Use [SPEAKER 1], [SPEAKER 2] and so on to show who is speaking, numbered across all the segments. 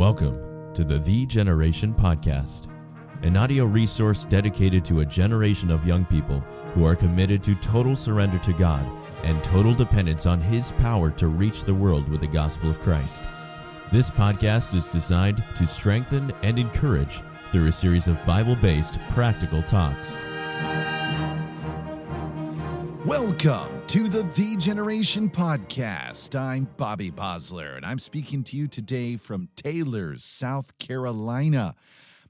[SPEAKER 1] Welcome to the Generation Podcast, an audio resource dedicated to a generation of young people who are committed to total surrender to God and total dependence on His power to reach the world with the gospel of Christ. This podcast is designed to strengthen and encourage through a series of Bible-based practical talks.
[SPEAKER 2] Welcome to the Generation Podcast. I'm Bobby Bosler, and I'm speaking to you today from Taylor, South Carolina.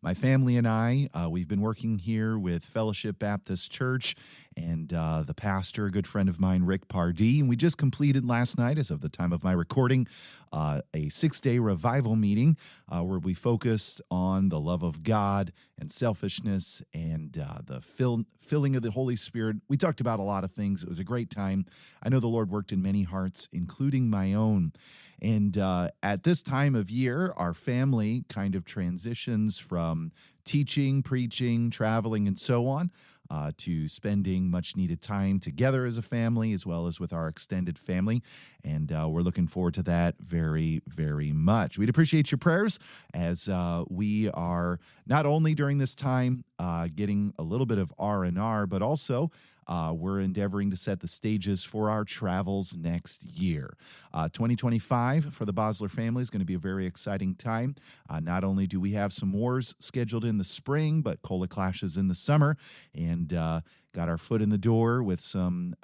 [SPEAKER 2] My family and I, we've been working here with Fellowship Baptist Church and the pastor, a good friend of mine, Rick Pardee, and we just completed last night, as of the time of my recording, a 6-day revival meeting where we focused on the love of God and selfishness and the filling of the Holy Spirit. We talked about a lot of things. It was a great time. I know the Lord worked in many hearts, including my own. And at this time of year, our family kind of transitions from teaching, preaching, traveling, and so on, to spending much needed time together as a family, as well as with our extended family. And we're looking forward to that very, very much. We'd appreciate your prayers as we are not only during this time getting a little bit of R&R, but also we're endeavoring to set the stages for our travels next year. 2025 for the Bosler family is going to be a very exciting time. Not only do we have some wars scheduled in the spring, but Cola clashes in the summer, and got our foot in the door with some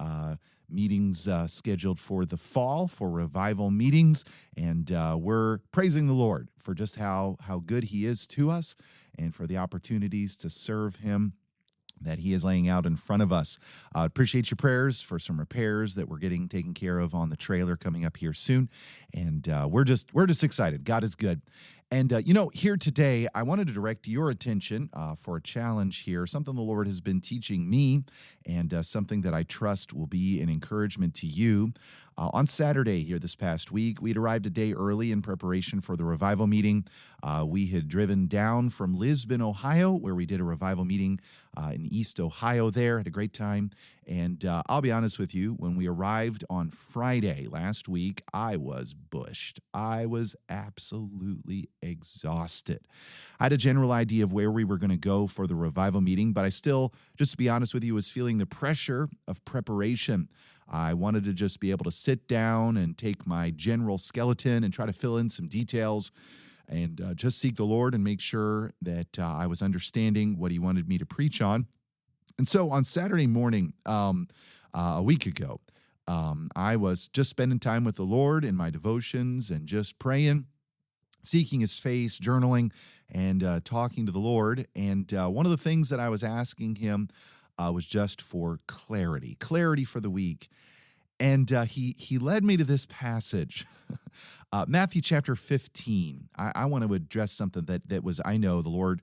[SPEAKER 2] meetings scheduled for the fall for revival meetings. And we're praising the Lord for just how good He is to us and for the opportunities to serve Him that He is laying out in front of us. Appreciate your prayers for some repairs that we're getting taken care of on the trailer coming up here soon. And we're just excited. God is good. And, here today, I wanted to direct your attention for a challenge here, something the Lord has been teaching me and something that I trust will be an encouragement to you. On Saturday here this past week, we'd arrived a day early in preparation for the revival meeting. We had driven down from Lisbon, Ohio, where we did a revival meeting in East Ohio there, had a great time. And I'll be honest with you, when we arrived on Friday last week, I was bushed. I was absolutely exhausted. I had a general idea of where we were going to go for the revival meeting, but I still, just to be honest with you, was feeling the pressure of preparation. I wanted to just be able to sit down and take my general skeleton and try to fill in some details and just seek the Lord and make sure that I was understanding what He wanted me to preach on. And so on Saturday morning, a week ago, I was just spending time with the Lord in my devotions and just praying, seeking His face, journaling, and talking to the Lord. And one of the things that I was asking Him was just for clarity for the week. And he led me to this passage, Matthew chapter 15. I want to address something that was, I know the Lord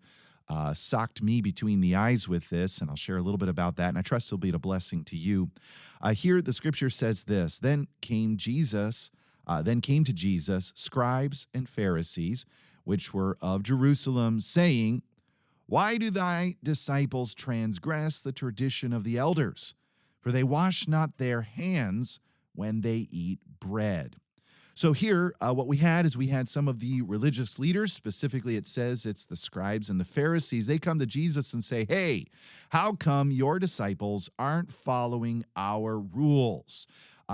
[SPEAKER 2] socked me between the eyes with this, and I'll share a little bit about that, and I trust it'll be a blessing to you. Here the scripture says this: Then came to Jesus scribes and Pharisees, which were of Jerusalem, saying, Why do thy disciples transgress the tradition of the elders? For they wash not their hands when they eat bread. So here, what we had some of the religious leaders, specifically it says it's the scribes and the Pharisees. They come to Jesus and say, hey, how come your disciples aren't following our rules?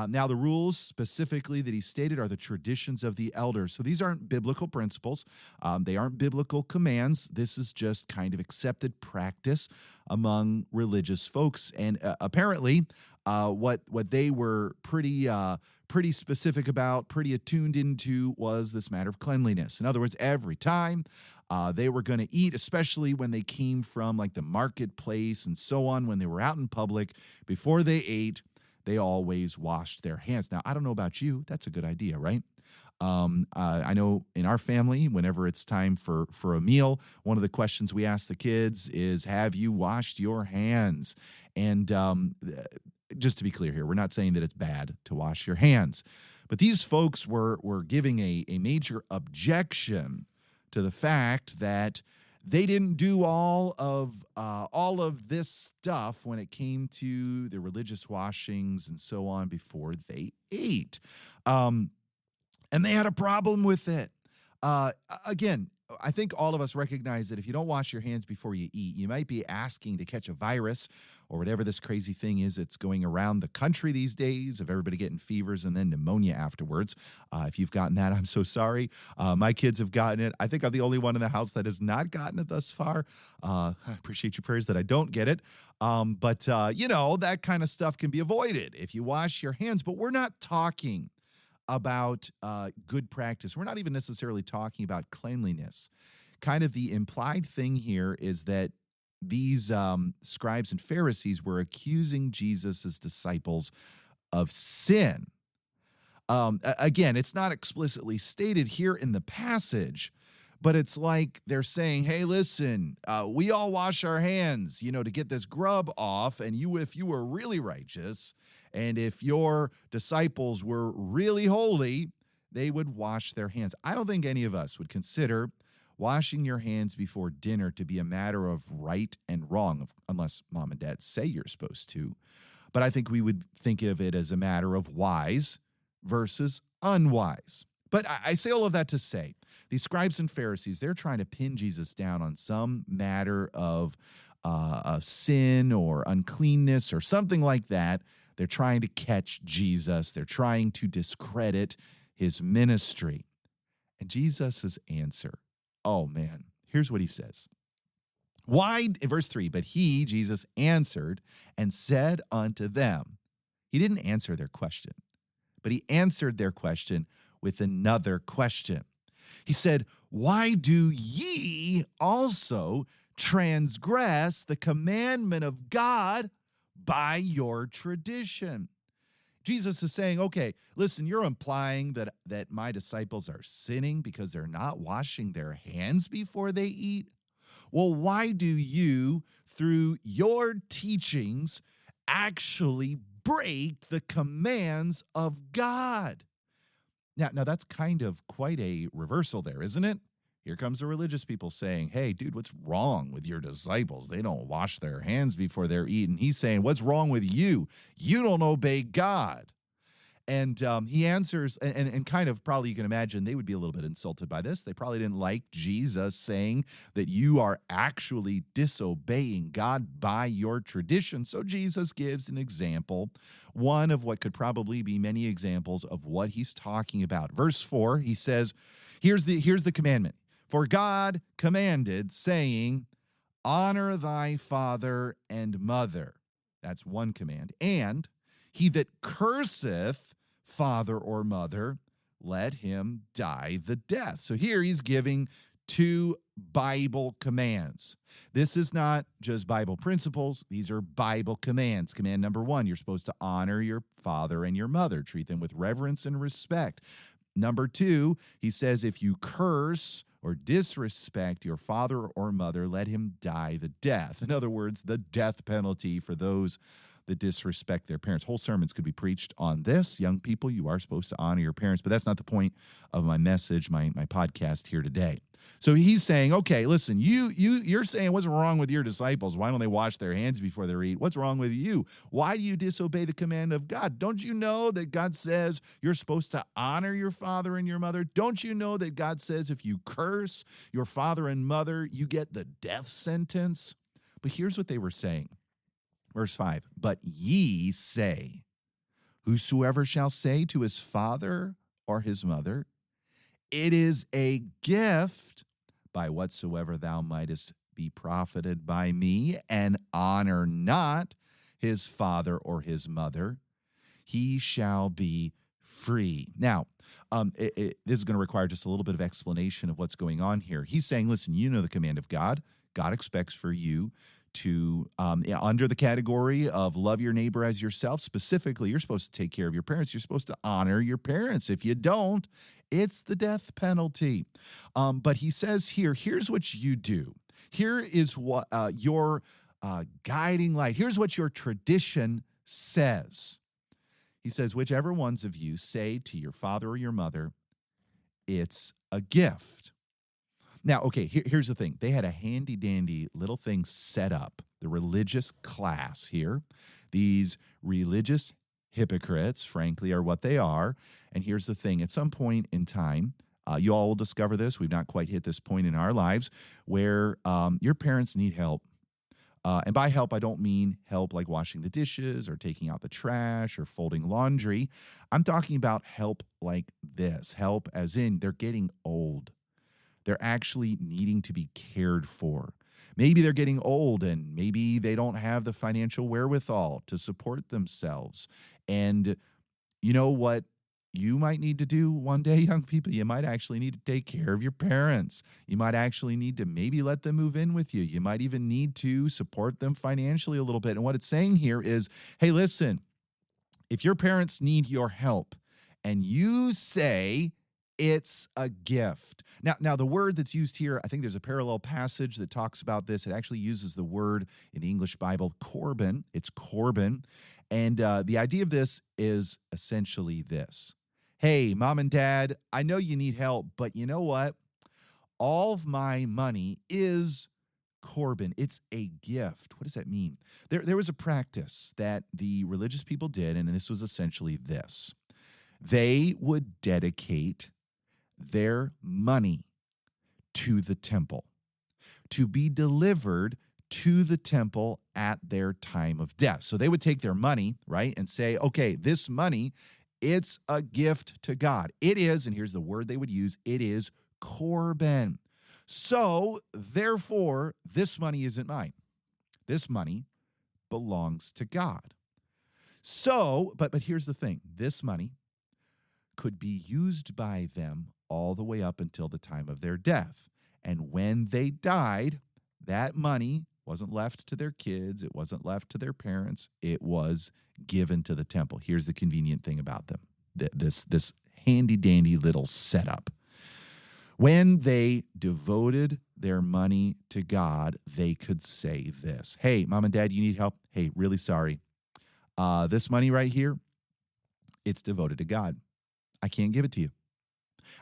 [SPEAKER 2] Now, the rules specifically that He stated are the traditions of the elders. So these aren't biblical principles. They aren't biblical commands. This is just kind of accepted practice among religious folks. And apparently, what they were pretty specific about, pretty attuned into, was this matter of cleanliness. In other words, every time they were going to eat, especially when they came from like the marketplace and so on, when they were out in public, before they ate, they always washed their hands. Now, I don't know about you. That's a good idea, right? I know in our family, whenever it's time for a meal, one of the questions we ask the kids is, have you washed your hands? And just to be clear here, we're not saying that it's bad to wash your hands. But these folks were giving a major objection to the fact that they didn't do all of this stuff when it came to the religious washings and so on before they ate. And they had a problem with it. Uh, Again, I think all of us recognize that if you don't wash your hands before you eat, you might be asking to catch a virus or whatever this crazy thing is that's going around the country these days, of everybody getting fevers and then pneumonia afterwards. If you've gotten that, I'm so sorry. My kids have gotten it. I think I'm the only one in the house that has not gotten it thus far. I appreciate your prayers that I don't get it. But that kind of stuff can be avoided if you wash your hands. But we're not talking about good practice. We're not even necessarily talking about cleanliness. Kind of the implied thing here is that these scribes and Pharisees were accusing Jesus' disciples of sin. Again, it's not explicitly stated here in the passage, but it's like they're saying, hey, listen, we all wash our hands, to get this grub off. And if you were really righteous and if your disciples were really holy, they would wash their hands. I don't think any of us would consider washing your hands before dinner to be a matter of right and wrong, unless mom and dad say you're supposed to. But I think we would think of it as a matter of wise versus unwise. But I say all of that to say, these scribes and Pharisees, they're trying to pin Jesus down on some matter of sin or uncleanness or something like that. They're trying to catch Jesus. They're trying to discredit his ministry. And Jesus' answer, oh man, here's what he says. Why, in verse 3, but he, Jesus, answered and said unto them. He didn't answer their question, but he answered their question with another question. He said, why do ye also transgress the commandment of God by your tradition? Jesus is saying, okay, listen, you're implying that my disciples are sinning because they're not washing their hands before they eat. Well, why do you, through your teachings, actually break the commands of God? Now that's kind of quite a reversal there, isn't it? Here comes the religious people saying, hey, dude, what's wrong with your disciples? They don't wash their hands before they're eating. He's saying, what's wrong with you? You don't obey God. And he answers, and kind of probably you can imagine they would be a little bit insulted by this. They probably didn't like Jesus saying that you are actually disobeying God by your tradition. So Jesus gives an example, one of what could probably be many examples of what he's talking about. Verse 4, he says, here's the commandment. For God commanded, saying, honor thy father and mother. That's one command. And he that curseth father or mother, let him die the death. So here he's giving two Bible commands. This is not just Bible principles. These are Bible commands. Command number 1, you're supposed to honor your father and your mother. Treat them with reverence and respect. Number 2, he says, if you curse or disrespect your father or mother, let him die the death. In other words, the death penalty for those that disrespect their parents. Whole sermons could be preached on this. Young people, you are supposed to honor your parents, but that's not the point of my message, my podcast here today. So he's saying, okay, listen, you're saying what's wrong with your disciples? Why don't they wash their hands before they eat? What's wrong with you? Why do you disobey the command of God? Don't you know that God says you're supposed to honor your father and your mother? Don't you know that God says if you curse your father and mother, you get the death sentence? But here's what they were saying. Verse 5, but ye say, whosoever shall say to his father or his mother, it is a gift by whatsoever thou mightest be profited by me, and honor not his father or his mother, he shall be free. Now, this is going to require just a little bit of explanation of what's going on here. He's saying, listen, you know the command of God. God expects for you to, under the category of love your neighbor as yourself, specifically, you're supposed to take care of your parents. You're supposed to honor your parents. If you don't, it's the death penalty. But he says here, here's what you do. Here is what your guiding light. Here's what your tradition says. He says, whichever ones of you say to your father or your mother, it's a gift. Now, okay, here's the thing. They had a handy-dandy little thing set up, the religious class here. These religious hypocrites, frankly, are what they are. And here's the thing. At some point in time, You all will discover this. We've not quite hit this point in our lives where your parents need help. And by help, I don't mean help like washing the dishes or taking out the trash or folding laundry. I'm talking about help like this, help as in they're getting old. They're actually needing to be cared for. Maybe they're getting old and maybe they don't have the financial wherewithal to support themselves. And you know what you might need to do one day, young people? You might actually need to take care of your parents. You might actually need to maybe let them move in with you. You might even need to support them financially a little bit. And what it's saying here is, hey, listen, if your parents need your help and you say it's a gift. Now, the word that's used here, I think there's a parallel passage that talks about this. It actually uses the word in the English Bible, Corban. It's Corban. And the idea of this is essentially this. Hey, mom and dad, I know you need help, but you know what? All of my money is Corban. It's a gift. What does that mean? There was a practice that the religious people did, and this was essentially this. They would dedicate their money to the temple, to be delivered to the temple at their time of death. So they would take their money, right, and say, okay, this money, it's a gift to God. It is, and here's the word they would use, it is Corban. So, therefore, this money isn't mine. This money belongs to God. So, but here's the thing. This money could be used by them all the way up until the time of their death. And when they died, that money wasn't left to their kids. It wasn't left to their parents. It was given to the temple. Here's the convenient thing about them. This handy-dandy little setup. When they devoted their money to God, they could say this. Hey, mom and dad, you need help? Hey, really sorry. This money right here, it's devoted to God. I can't give it to you.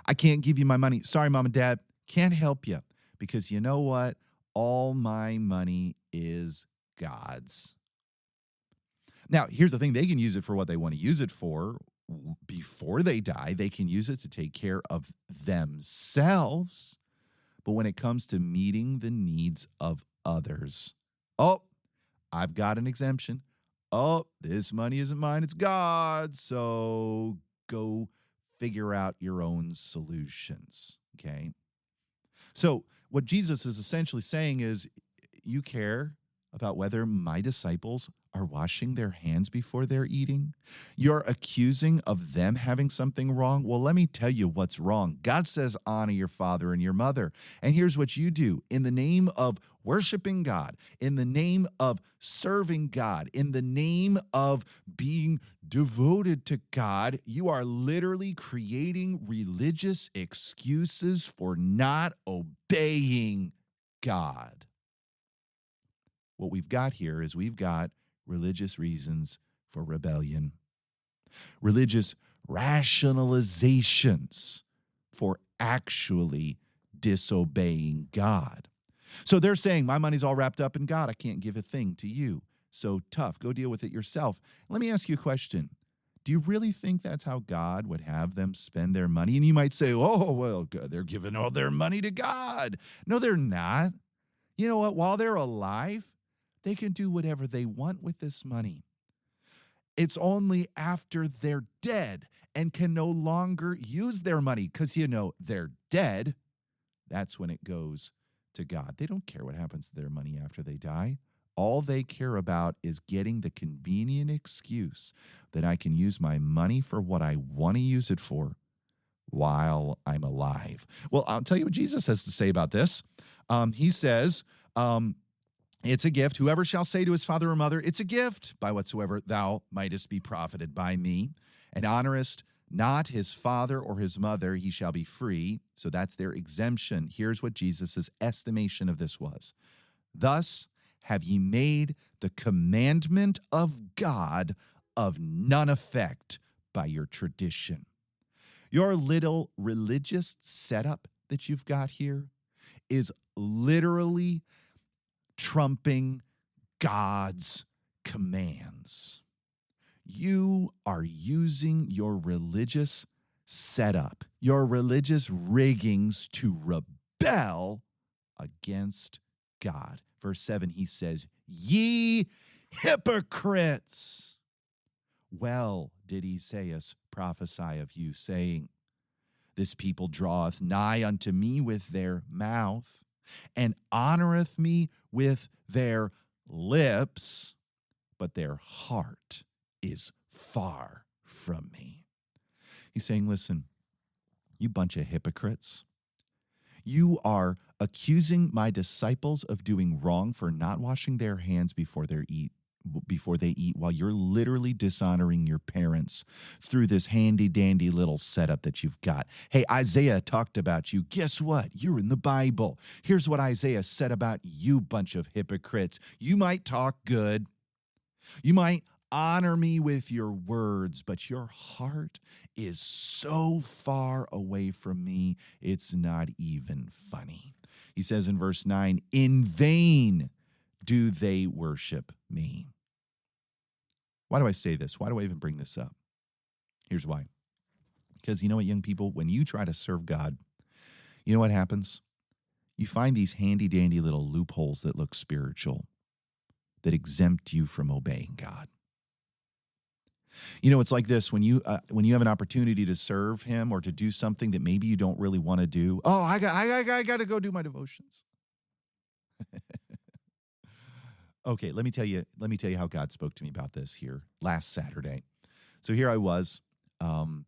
[SPEAKER 2] I can't give you my money. Sorry, mom and dad, can't help you because you know what? All my money is God's. Now, here's the thing. They can use it for what they want to use it for. Before they die, they can use it to take care of themselves. But when it comes to meeting the needs of others, oh, I've got an exemption. Oh, this money isn't mine, it's God's. So go figure out your own solutions, okay? So what Jesus is essentially saying is, you care about whether my disciples are washing their hands before they're eating? You're accusing of them having something wrong? Well, let me tell you what's wrong. God says honor your father and your mother. And here's what you do. In the name of worshiping God, in the name of serving God, in the name of being devoted to God, you are literally creating religious excuses for not obeying God. What we've got here is we've got religious reasons for rebellion, religious rationalizations for actually disobeying God. So they're saying, my money's all wrapped up in God. I can't give a thing to you. So tough. Go deal with it yourself. Let me ask you a question. Do you really think that's how God would have them spend their money? And you might say, oh, well, they're giving all their money to God. No, they're not. You know what? While they're alive, they can do whatever they want with this money. It's only after they're dead and can no longer use their money because, they're dead. That's when it goes to God. They don't care what happens to their money after they die. All they care about is getting the convenient excuse that I can use my money for what I want to use it for while I'm alive. Well, I'll tell you what Jesus has to say about this. He says, it's a gift. Whoever shall say to his father or mother, it's a gift, by whatsoever thou mightest be profited by me, and honorest not his father or his mother, he shall be free. So that's their exemption. Here's what Jesus' estimation of this was. Thus have ye made the commandment of God of none effect by your tradition. Your little religious setup that you've got here is literally trumping God's commands. You are using your religious setup, your religious riggings to rebel against God. Verse 7, he says, ye hypocrites. Well did Esaias prophesy of you, saying, this people draweth nigh unto me with their mouth, and honoreth me with their lips, but their heart is far from me. He's saying, listen, you bunch of hypocrites. You are accusing my disciples of doing wrong for not washing their hands before they eat, while you're literally dishonoring your parents through this handy-dandy little setup that you've got. Hey, Isaiah talked about you. Guess what? You're in the Bible. Here's what Isaiah said about you, bunch of hypocrites. You might talk good. You might honor me with your words, but your heart is so far away from me, it's not even funny. He says in verse 9, in vain do they worship me. Why do I say this? Why do I even bring this up? Here's why. Because you know what, young people, when you try to serve God, you know what happens? You find these handy-dandy little loopholes that look spiritual, that exempt you from obeying God. You know, it's like this, when you have an opportunity to serve him or to do something that maybe you don't really want to do. Oh, I got to go do my devotions. Okay, let me tell you how God spoke to me about this here last Saturday. So here I was in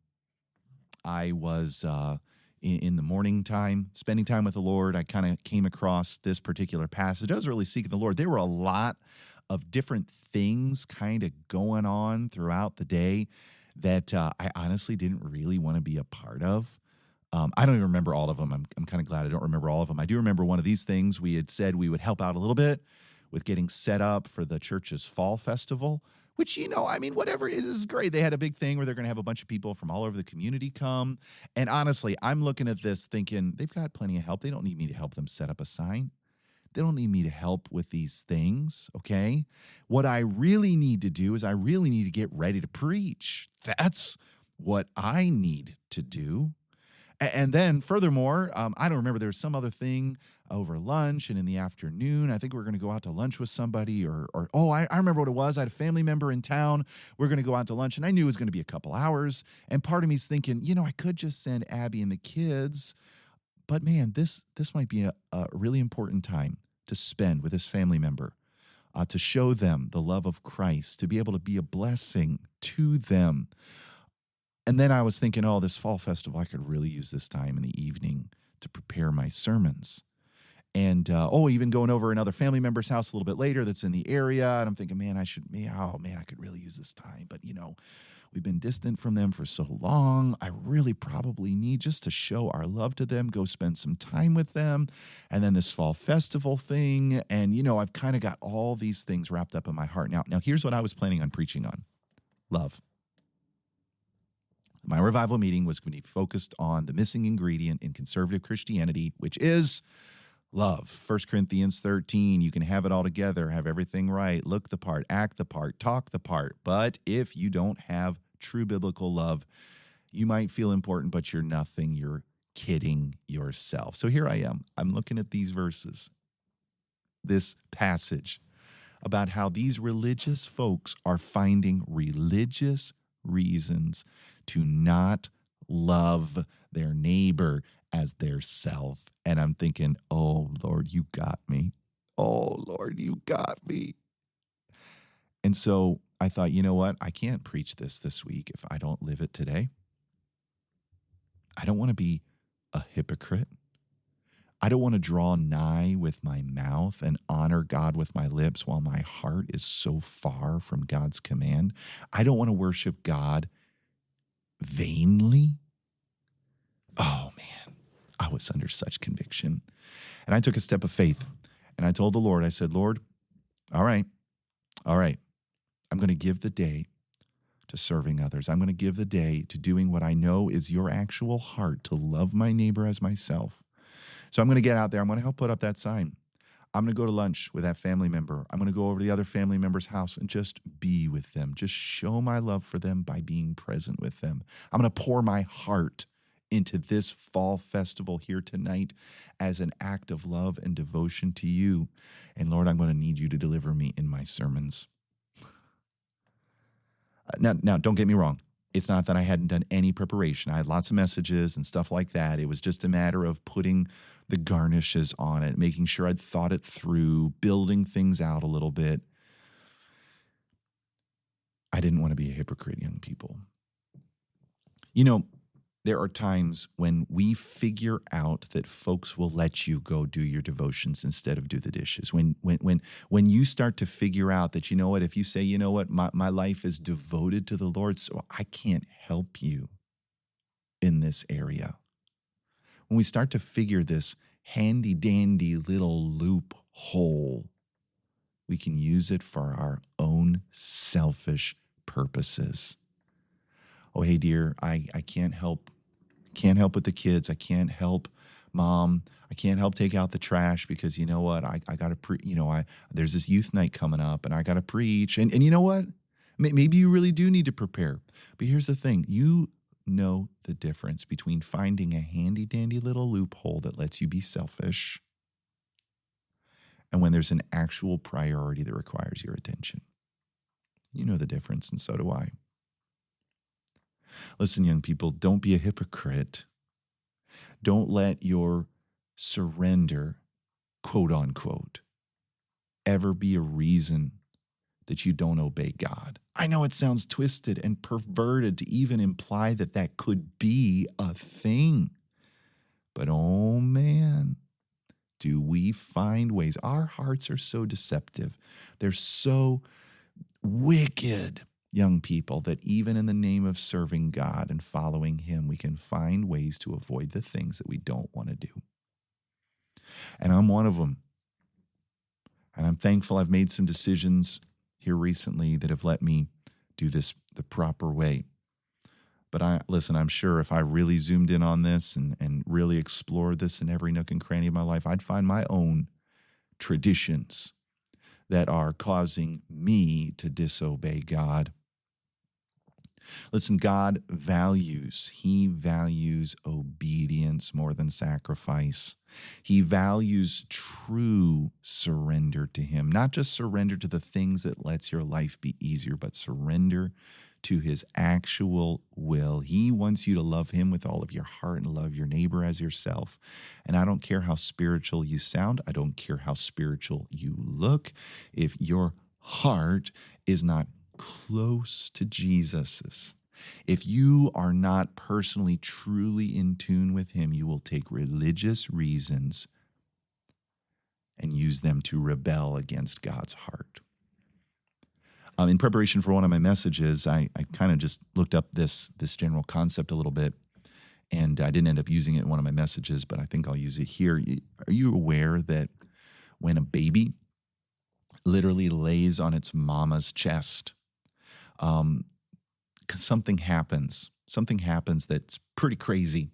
[SPEAKER 2] the morning time, spending time with the Lord. I kind of came across this particular passage. I was really seeking the Lord. There were a lot of different things kind of going on throughout the day that I honestly didn't really want to be a part of. I don't even remember all of them. I'm kind of glad I don't remember all of them. I do remember one of these things. We had said we would help out a little bit with getting set up for the church's fall festival, which, whatever, it is great. They had a big thing where they're going to have a bunch of people from all over the community come. And honestly, I'm looking at this thinking, they've got plenty of help. They don't need me to help them set up a sign. They don't need me to help with these things, okay? What I really need to do is I really need to get ready to preach. That's what I need to do. And then furthermore, I don't remember, there was some other thing over lunch and in the afternoon. I think we were going to go out to lunch with somebody I remember what it was. I had a family member in town. We are going to go out to lunch, and I knew it was going to be a couple hours. And part of me is thinking, I could just send Abby and the kids. But man, this might be a really important time to spend with this family member, to show them the love of Christ, to be able to be a blessing to them. And then I was thinking, this fall festival, I could really use this time in the evening to prepare my sermons. And, even going over another family member's house a little bit later that's in the area. And I'm thinking, I could really use this time. But, we've been distant from them for so long. I really probably need just to show our love to them, go spend some time with them. And then this fall festival thing. And, I've kind of got all these things wrapped up in my heart. Now, here's what I was planning on preaching on. Love. My revival meeting was going to be focused on the missing ingredient in conservative Christianity, which is love. 1 Corinthians 13, you can have it all together, have everything right, look the part, act the part, talk the part. But if you don't have true biblical love, you might feel important, but you're nothing. You're kidding yourself. So here I am. I'm looking at these verses, this passage about how these religious folks are finding religious reasons to not love their neighbor as their self. And I'm thinking, oh, Lord, you got me. Oh, Lord, you got me. And so I thought, you know what? I can't preach this week if I don't live it today. I don't want to be a hypocrite. I don't want to draw nigh with my mouth and honor God with my lips while my heart is so far from God's command. I don't want to worship God vainly. Oh, man, I was under such conviction. And I took a step of faith, and I told the Lord, I said, Lord, all right, I'm going to give the day to serving others. I'm going to give the day to doing what I know is your actual heart, to love my neighbor as myself. So I'm going to get out there. I'm going to help put up that sign. I'm going to go to lunch with that family member. I'm going to go over to the other family member's house and just be with them. Just show my love for them by being present with them. I'm going to pour my heart into this fall festival here tonight as an act of love and devotion to you. And Lord, I'm going to need you to deliver me in my sermons. Now, don't get me wrong. It's not that I hadn't done any preparation. I had lots of messages and stuff like that. It was just a matter of putting the garnishes on it, making sure I'd thought it through, building things out a little bit. I didn't want to be a hypocrite, young people. You know, there are times when we figure out that folks will let you go do your devotions instead of do the dishes. When you start to figure out that, you know what, if you say, you know what, my life is devoted to the Lord, so I can't help you in this area. When we start to figure this handy-dandy little loophole, we can use it for our own selfish purposes. Oh, hey, dear, I can't help with the kids. I can't help Mom. I can't help take out the trash because you know what? I got to there's this youth night coming up and I got to preach. And you know what? Maybe you really do need to prepare. But here's the thing. You know the difference between finding a handy dandy little loophole that lets you be selfish and when there's an actual priority that requires your attention. You know the difference, and so do I. Listen, young people, don't be a hypocrite. Don't let your surrender, quote unquote, ever be a reason that you don't obey God. I know it sounds twisted and perverted to even imply that that could be a thing. But oh man, do we find ways. Our hearts are so deceptive. They're so wicked, young people, that even in the name of serving God and following Him, we can find ways to avoid the things that we don't want to do. And I'm one of them. And I'm thankful I've made some decisions here recently that have let me do this the proper way. But I'm sure if I really zoomed in on this and really explored this in every nook and cranny of my life, I'd find my own traditions that are causing me to disobey God. Listen, God values obedience more than sacrifice. He values true surrender to Him, not just surrender to the things that lets your life be easier, but surrender to His actual will. He wants you to love Him with all of your heart and love your neighbor as yourself. And I don't care how spiritual you sound. I don't care how spiritual you look. If your heart is not close to Jesus's, if you are not personally, truly in tune with Him, you will take religious reasons and use them to rebel against God's heart. In preparation for one of my messages, I kind of just looked up this general concept a little bit, and I didn't end up using it in one of my messages, but I think I'll use it here. Are you aware that when a baby literally lays on its mama's chest, something happens that's pretty crazy.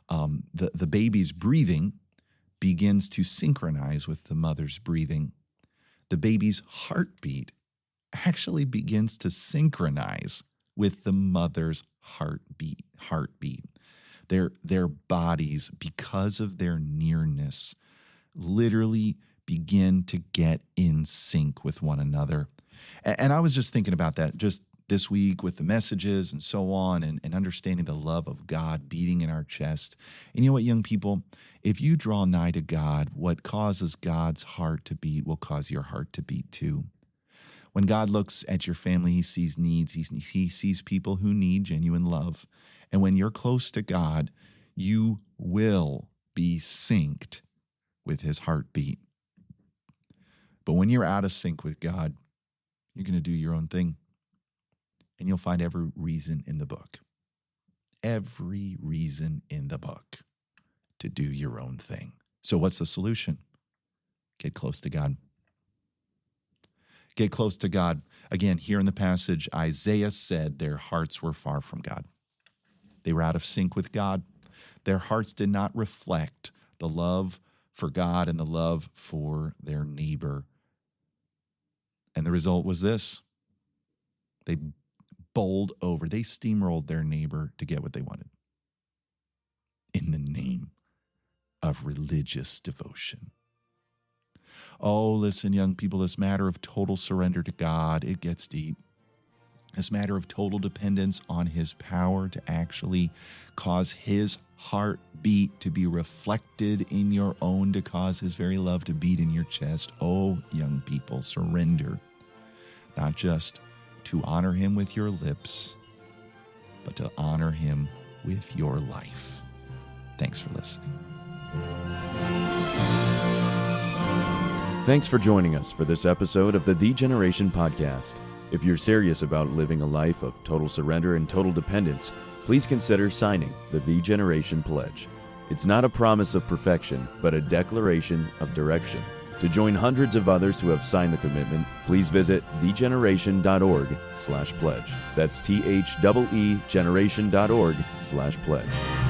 [SPEAKER 2] The baby's breathing begins to synchronize with the mother's breathing. The baby's heartbeat actually begins to synchronize with the mother's heartbeat. Their bodies, because of their nearness, literally begin to get in sync with one another. And I was just thinking about that just this week with the messages and so on, and understanding the love of God beating in our chest. And you know what, young people? If you draw nigh to God, what causes God's heart to beat will cause your heart to beat too. When God looks at your family, He sees needs. He sees people who need genuine love. And when you're close to God, you will be synced with His heartbeat. But when you're out of sync with God, you're going to do your own thing. And you'll find every reason in the book to do your own thing. So what's the solution? Get close to God. Get close to God. Again, here in the passage, Isaiah said their hearts were far from God. They were out of sync with God. Their hearts did not reflect the love for God and the love for their neighbor. And the result was this. They bowled over, they steamrolled their neighbor to get what they wanted in the name of religious devotion. Oh, listen, young people, this matter of total surrender to God, it gets deep. This matter of total dependence on his power to actually cause his heartbeat to be reflected in your own, to cause his very love to beat in your chest. Oh, young people, surrender, not just to honor him with your lips, but to honor him with your life. Thanks for listening.
[SPEAKER 1] Thanks for joining us for this episode of the Generation Podcast. If you're serious about living a life of total surrender and total dependence, please consider signing the Generation Pledge. It's not a promise of perfection, but a declaration of direction. To join hundreds of others who have signed the commitment, please visit thegeneration.org/pledge. That's THEE generation.org/pledge.